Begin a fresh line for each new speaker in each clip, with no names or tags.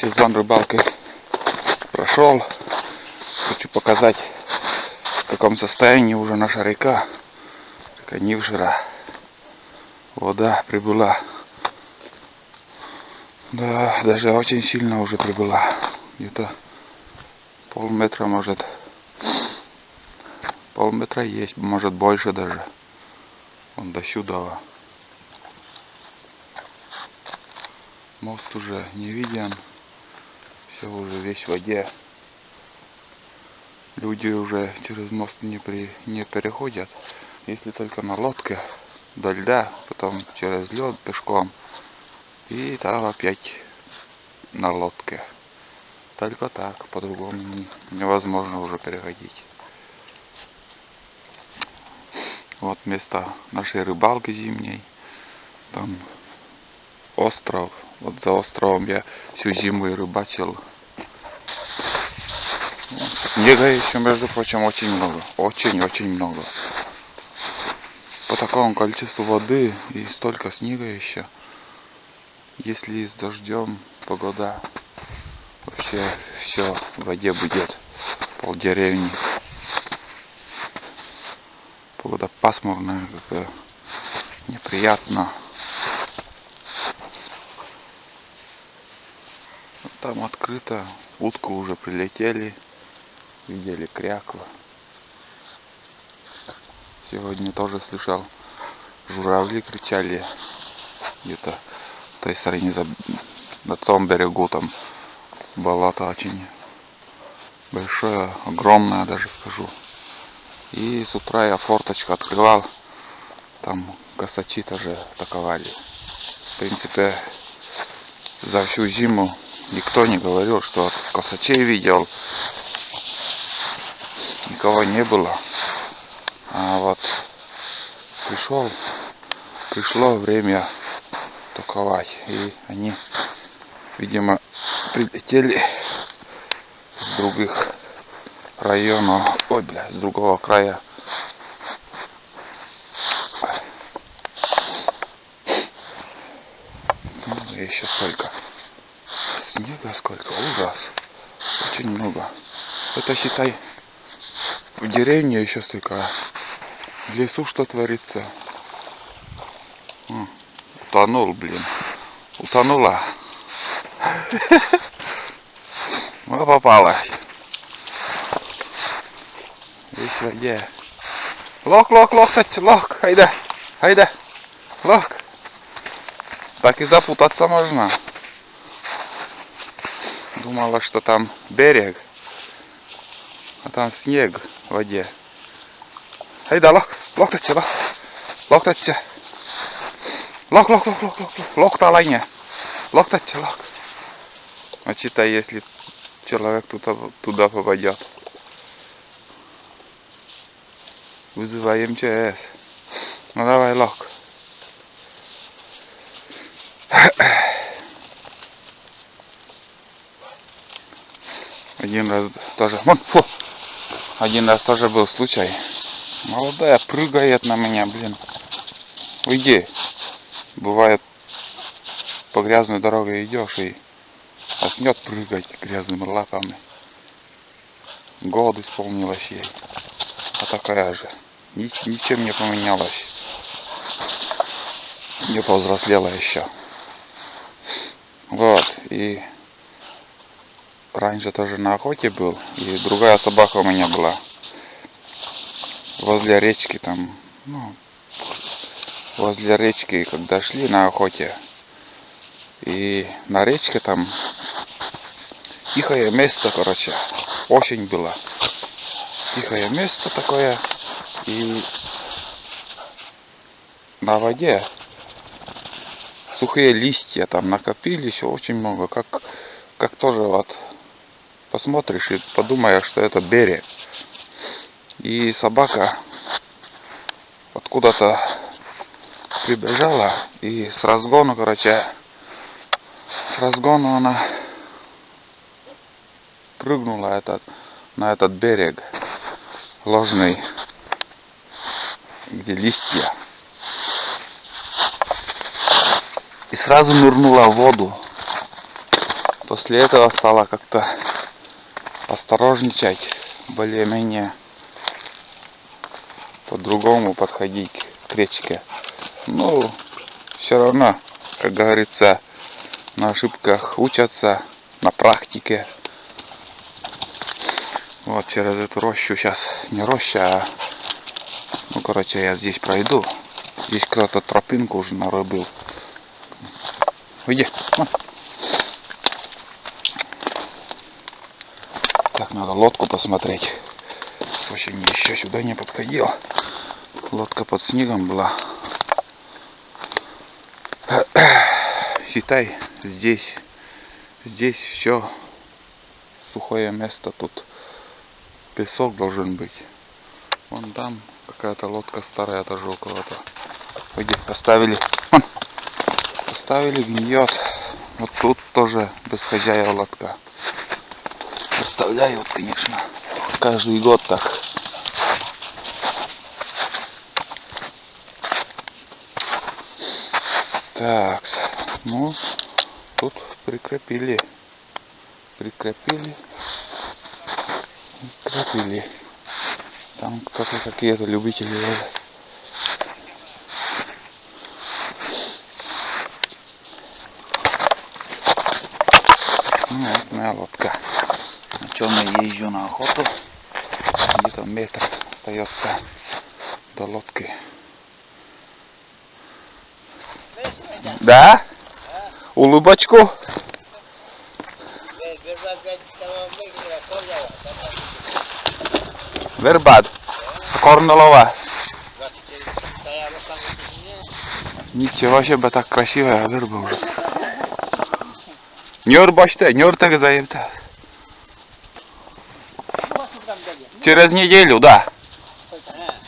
Сезон рыбалки прошел. Хочу показать, в каком состоянии уже наша река Нившира. Вода прибыла. Да, даже очень сильно уже прибыла. Где-то полметра, может. Полметра есть, может больше даже. Вон до сюда. Мост уже не виден. Все уже весь в воде. Люди уже через мост не переходят. Если только на лодке до льда, потом через лед пешком. И там опять на лодке. Только так, по-другому невозможно уже переходить. Вот место нашей рыбалки зимней. Там остров. Вот за островом я всю зиму и рыбачил. Снега еще, между прочим, очень много. Очень-очень много. По такому количеству воды и столько снега еще. Если с дождем погода, вообще все в воде будет. Полдеревни. Погода пасмурная, какая неприятно. Там открыто, утку уже прилетели, видели кряква. Сегодня тоже слышал, журавли кричали где-то в той стороне, на том берегу, там болото очень большое, огромное даже скажу. И с утра я форточку открывал, там косачи тоже атаковали. В принципе, за всю зиму никто не говорил, что косачей видел. Никого не было. А вот пришло время атаковать. И они, видимо, прилетели с других районов. Ой, бля, с другого края. Много еще столько. Снега сколько, ужас. Очень много. Это, считай, в деревне еще столько. В лесу что творится? Утонул, блин. Утонула. Ну, попалась. Весь в воде. Лох, айда, лох. Так и запутаться можно. Думала, что там берег, а там снег в воде. Айда, лох тача. Лох талайне. Лох. А читай, если человек туда попадет. Вызывай МЧС. Ну давай, лох. Один раз тоже был случай. Молодая прыгает на меня, блин. Уйди. Бывает, по грязной дороге идешь и начнет прыгать грязными лапами. Год исполнилось ей. А такая же. Ничем не поменялась. Не повзрослела еще. Вот. И раньше тоже на охоте был. И другая собака у меня была. Возле речки там. Возле речки, когда шли на охоте. И на речке там тихое место, короче. Очень было. Тихое место такое. И на воде сухие листья там накопились очень много. Как тоже вот посмотришь и подумаешь, что это берег. И собака откуда-то прибежала и с разгону, она прыгнула на этот берег ложный, где листья. И сразу нырнула в воду. После этого стала как-то осторожничать, более-менее по-другому подходить к речке. Ну, все равно, как говорится, на ошибках учатся, на практике. Вот через эту рощу сейчас, не роща, а, ну короче, я здесь пройду. Здесь кто-то тропинку уже нарубил. Иди, вон. Так, надо лодку посмотреть. Очень еще сюда не подходил. Лодка под снегом была. Считай, здесь все сухое место, тут песок должен быть. Вон там какая-то лодка старая тоже около-то. Пойди, поставили. Вон. Поставили, гниет. Вот тут тоже без хозяина лодка. Оставляют, конечно. Каждый год так. Так, ну, тут прикрепили. Там кто-то какие-то любители. Ну, вот моя лодка. На чем я езжу на охоту. Где-то метр остается до лодки. Да? Улыбочку. Вербат. Корнелова. Ничего себе, так красивая верба уже. Нёр башта, нёр так заебта. Через неделю, да.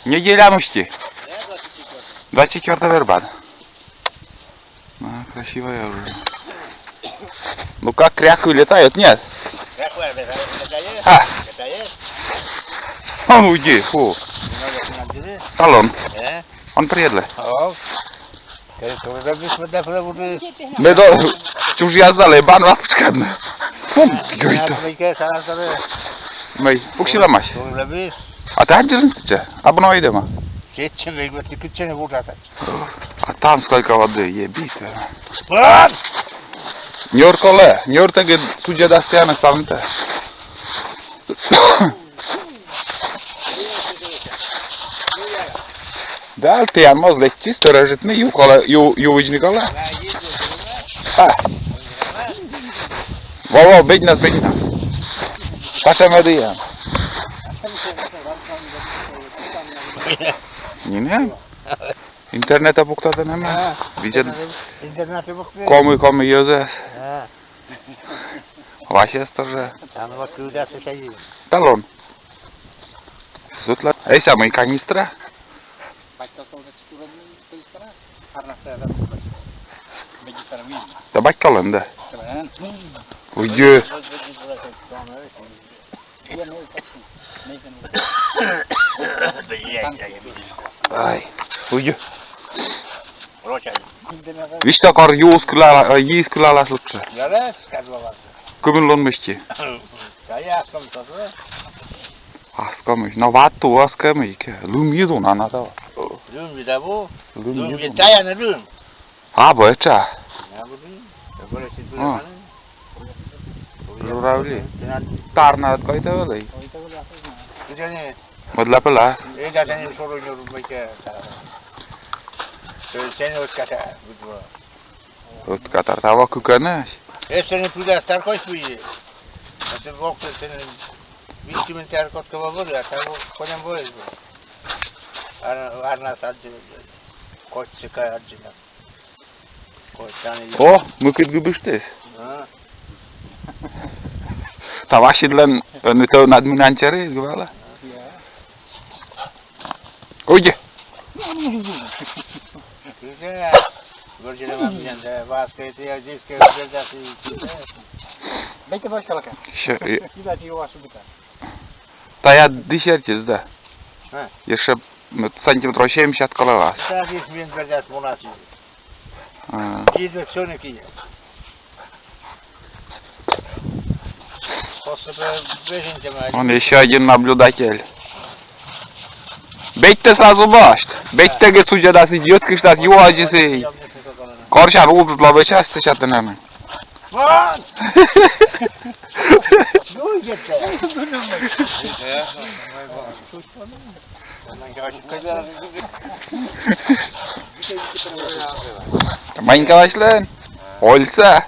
Неделя мушти. 24 вербат. А, красивая уже. Ну как кряквы летают, нет? Он уйди, фу. Алон. Он приедет. Медо чужия зала, бан лапчкадна. Фу, гойто. Мэй, пуксила мась. А ты отдельно? Обной идема. А там сколько воды, ебись. Нёр коле, нёр таги судья дастяна самта. Да, ты амоз летчи, сторожит ми, ювични коле. Во, бедь нас. Паша медия. Не? Интернета буктата нема. Видят. Кому юзес. Ваше тоже. Талон. Сутла. Эй, самый канистра. Да бать калан, да. Уйди. Ай, уйди. Видишь, как юз кулала лучше. Кубин лон мышки. Аскамыш, но вату аскамыш. Лумиду на надо. Лумиду. А, боча. Журавли. Тарна какой-то воды. Модла пила. Вот катар того кукана.
Если не туда старкой спуди. Это бог ты видимо ты аркот кого воды, а там ходим боец. Арна саджи. Котчика аджина.
О, мы кыт губыштес. Таваши длан не то надминанчаре говорила. Уйди. Та я десертис, да. Еще сантиметров 70 коло вас.
После беженцами.
Вон еще один наблюдатель. Bekle sazı başt. Bekle ki sucadası idiot kışlat yuvacısı. Karşar uğurla beşer sıçatın hemen.
Lan! Dur gitti.
Mayın kavaşlan. Olsa.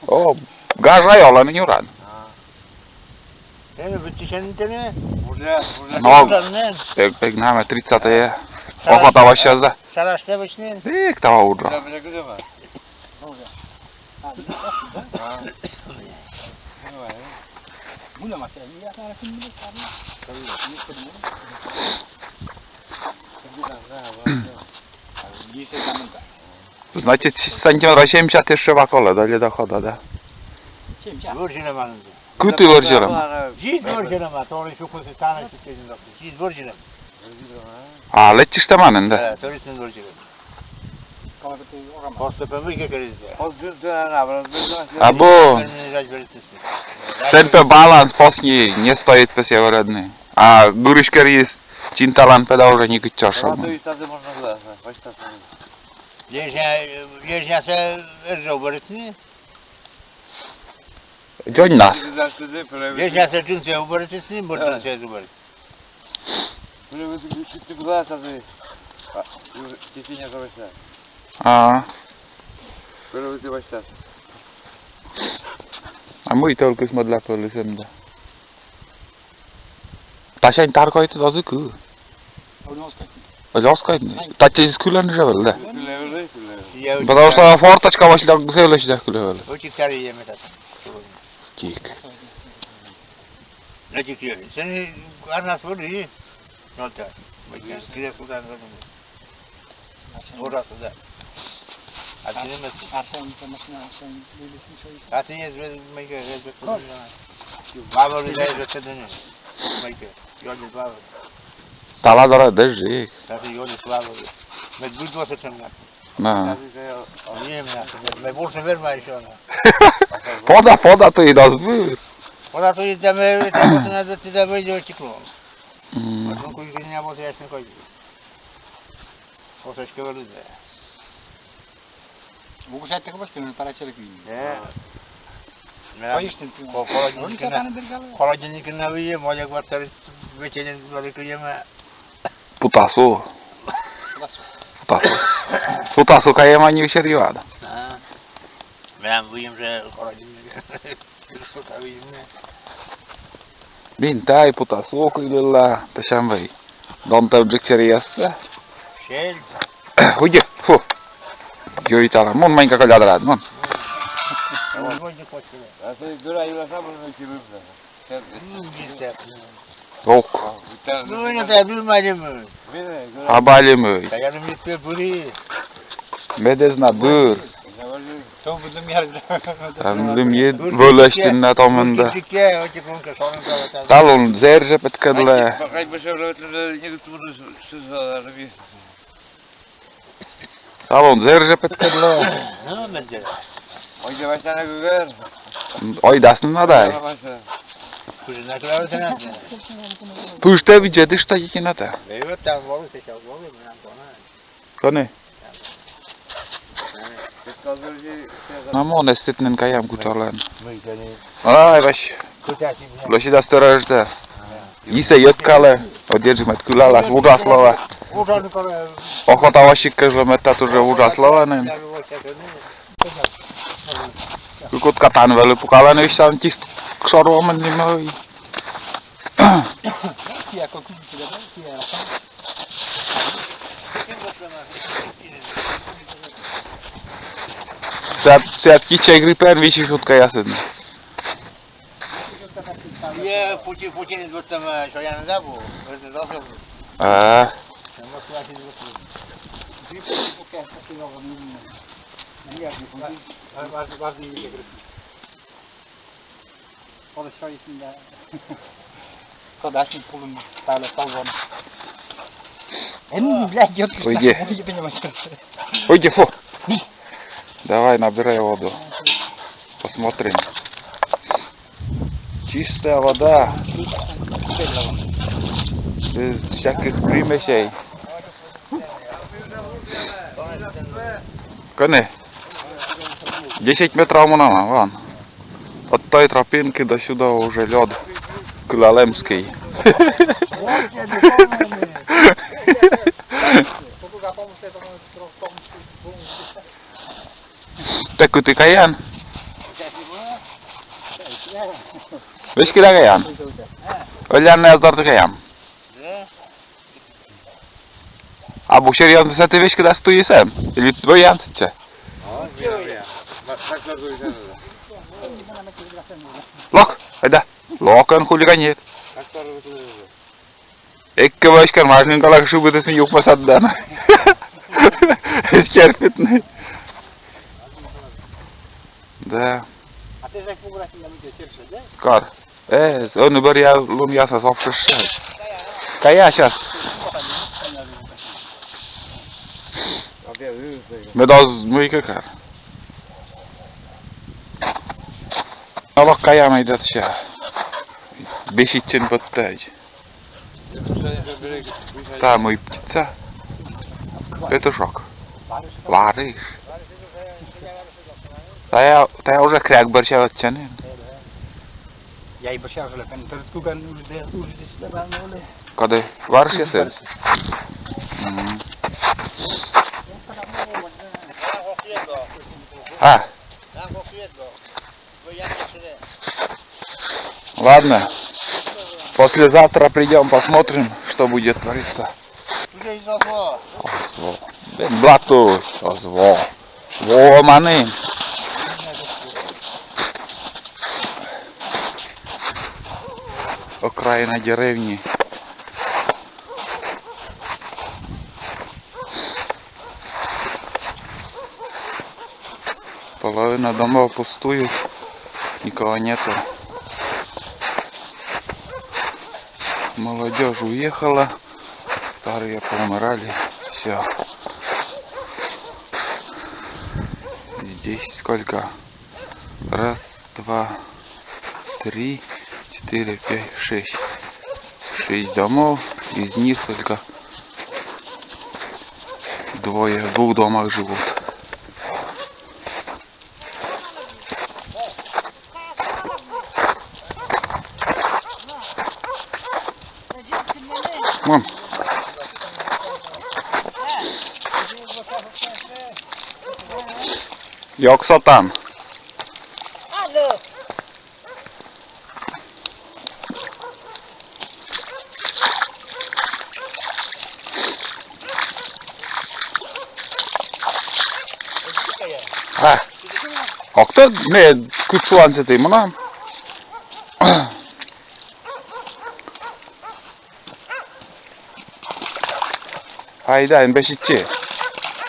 O garra yolanı yuran.
Yani bütçenin
No, pek name 30 je. Ochota vaša zda.
Saraşta başlayın.
Dik tava udra. Значит, сантиметра 70 jeszcze wakole, dalej dochoda, da?
Vurcunum anında.
Kutu vurcurum.
Cid vurcunum ha. Sonra şu kutu tane çıkıyordun doktor. Cid vurcunum.
A, lecisz tam anen, da?
Evet, öylesinin vurcunum. Postupımı geçeriz de.
A bo, ten pe balans posni nie stoит pe sjeveredny. A Gurishker jest cintalan pedał, że nie kyciosza.
Jeździacze uberytni?
Dzień nas.
Jeździacze dżunsy uberytni, bo dżunsy jest uberytni.
A. A mój tylko jest modla polisem, da. Ta się tarko to dozyku. Olioskaydı. Taçız kulan jawel, da. Потому что форточка başla güzelleş de kulan.
O çıkar yemek at.
Kik.
Ne çıkıyor? Seni arnas var iyi. Nota. Bakın kire kudan verdim. Orası da. Acilemiz. Atıyız biz meyke rezbet kudan. Babur ile rezbet dönüyor. Meyke. Yolda babur.
Taladara dejik.
Tabii yolda babur. Mecbur dostu çamlar.
Na.
Yiyeyim ya. Mecbur verme şu an.
Poda to i dozbyr.
Ona to jest damy, to nawet ty damy nie ocikło. A tu kuj nie było to jasne chodzi. Otoś keweludze.
Bu saatte kapattın para çelik mi?
Ne? Koyuştun. Kolajın naviye moja kvartar veçenin böyle kıyama.
Putasu. Putasu kayema nie useriwada.
Ben buyum że kolajın.
Bintaj putasu kyllä peşambay. Don tabcık çeriyası.
Şey.
Hujje, fu. Joi tala, mon mainka kaljadrad, mon. Ok.
Nu ne de bilmedim mi?
Habali mi?
Kayarım yetme buri.
Medezna dur.
To bizim yerde.
Tanrım yed böleştin na tamında.
Küçükke o çıkınca sonra da.
Talon zerje petkadle. Talon zerje petkadle.
Ne mesela?
Oj dasın naday.
Kuzuna kadar sen
Püşte bir cedişta yikinata.
Evet tam var işte var mı
Kone. Namon estetnin kayam kutalan. Ay baş. Loši da storažda. Ise jotkale. Odježmet kulalas uđaslova. Ochota vašik kažlemeta tuže uđaslovanem. Kukut katan veli pukalan išan čist kšoromen nimoj. Seat kiče gripen viši šutka jased.
Je Putin вот там что я не забыл. Это должно быть.
Kadasın pulun tala salvan. Em, блядь, ёбки.
Уйди. Уйди, фу. Давай, набирай воду. Посмотрим. Чистая вода. Без всяких примесей. Кони. 10 метров мунана, вон. От той тропинки до сюда уже лед Кылалемский. Teku ti kayan? Весь кида каян? Ölянный аздар каян? А bu серьезно с этой вещи когда стоишь? Или твой янтче? Лок, айда. Локан хулиганит. Экке войскан важный калак шубытысын юк масаддан. Исчерпитный. Да.
А ты же пограсил на меня сердце, да?
Кар. Он бер я лун яса совшыш. Кая сейчас? Медоз мыйка кар. Аллах кая найдет ща. Бешитчен подтач. Та мой птица. Петушок. Вариш. Та я уже кряк борща отчанен.
Я и борща уже лепен. Ты сколько уже слабал на уле?
Кады? Вариш я сел. А? Ладно. Послезавтра придем, посмотрим, что будет твориться. Озво. Блату. Озво. Во, маны. Окраина деревни. Половина домов пустует. Никого нету. Молодежь уехала. Старые поумирали. Все. Здесь сколько? Раз, два, три, 4, 5, 6. 6 домов. Из них только двое в 2 домах живут. Мам. Yoksa там.
Алло.
А кто не кучуанцы ты мана? Hayda en beşikçi.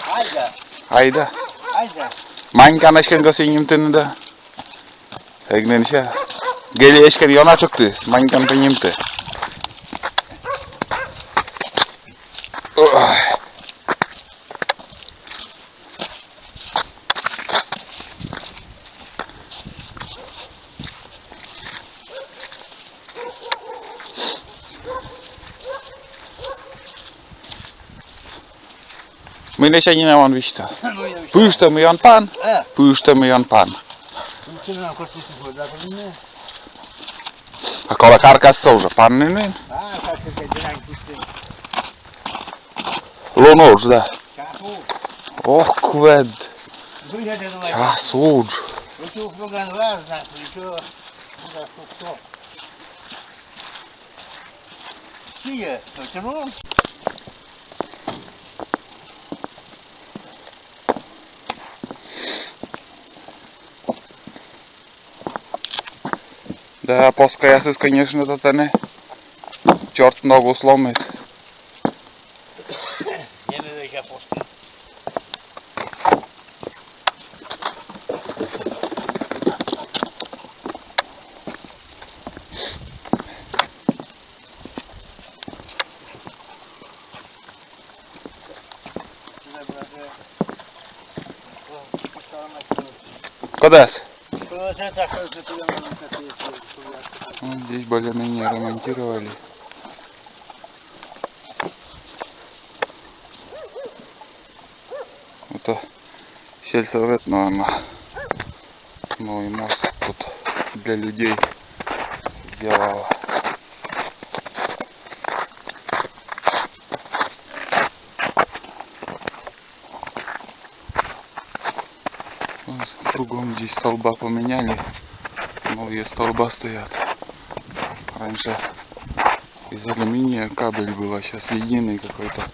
Hayda.
Hayda.
Hayda.
Mankan aşkın kasayım tında. Egnenişe. Geli aşkın yana çıktı. Mankan penyimte. Mine się nie mam wyjścia. Puszczę mi on pan. Puszczę mi on pan. A kola karka sołża pan nie? Lonoż da. Och kwed. Czasudż. Да, поскаясыз, конечно, это не. Черт ногу сломит. Кодас? Вот здесь более-менее ремонтировали. Это сельсовет, наверное, новый мост тут для людей сделал. Кругом здесь столба поменяли, новые столба стоят. Раньше из алюминия кабель был, а сейчас единый какой-то.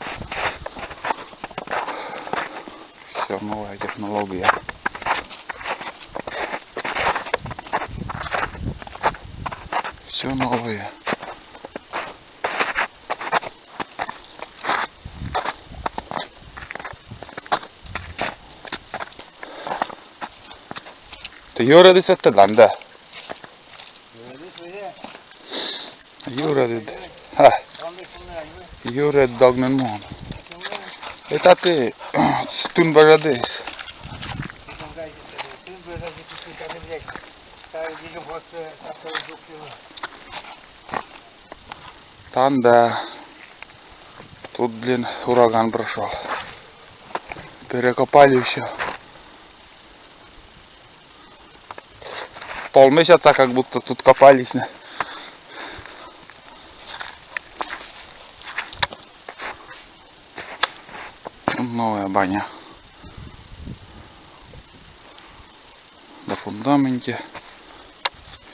Все, новая технология. Все новое. Юра dedi lan da. Юра dedi. Ha. Юра dognen mon. Это ты стун бажадес. Там да. Тут, блин, ураган прошел. Перекопали все. Полмесяца как будто тут копались. Новая баня. На фундаменте.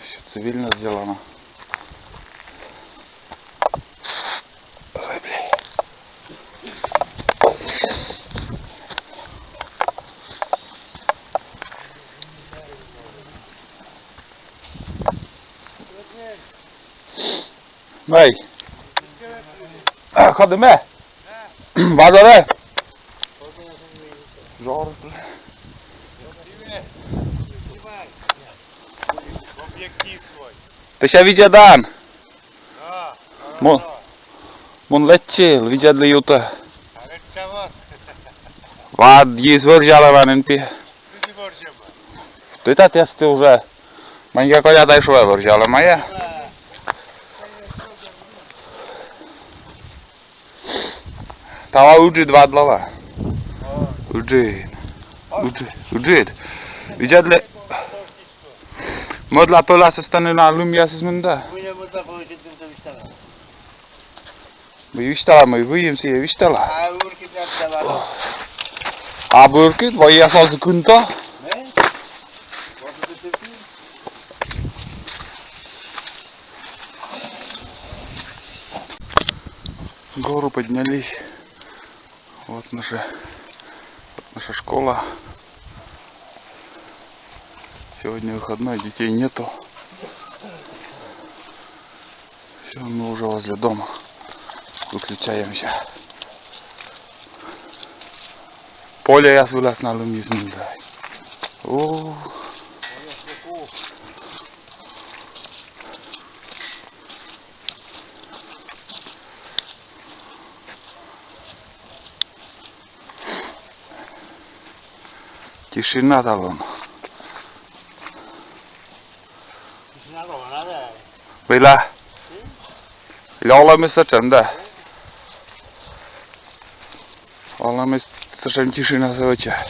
Все цивильно сделано. Ой, блин. Mày Không đến mẹ Vào rồi đây Rõ Ты сейчас видишь, Дан? Мон летел, видят ли юта? Вад есть воржала ванен пи. Ты так ты уже. Манья коля дайшова воржала моя. Tava uđid vadlava. Uđid. Vidět li? Modla tola se stane na lumia se smunda. By vyštala, můj vujím si je vyštala. A burkit, voj já sal sekunta. Гору поднялись. Вот наша школа. Сегодня выходной, детей нету. Все, мы уже возле дома. Выключаемся. Поле я вылез на лумизм. О. Тишина талон. Bila. Лёла сачанда. Ола мы сачам тишина завача.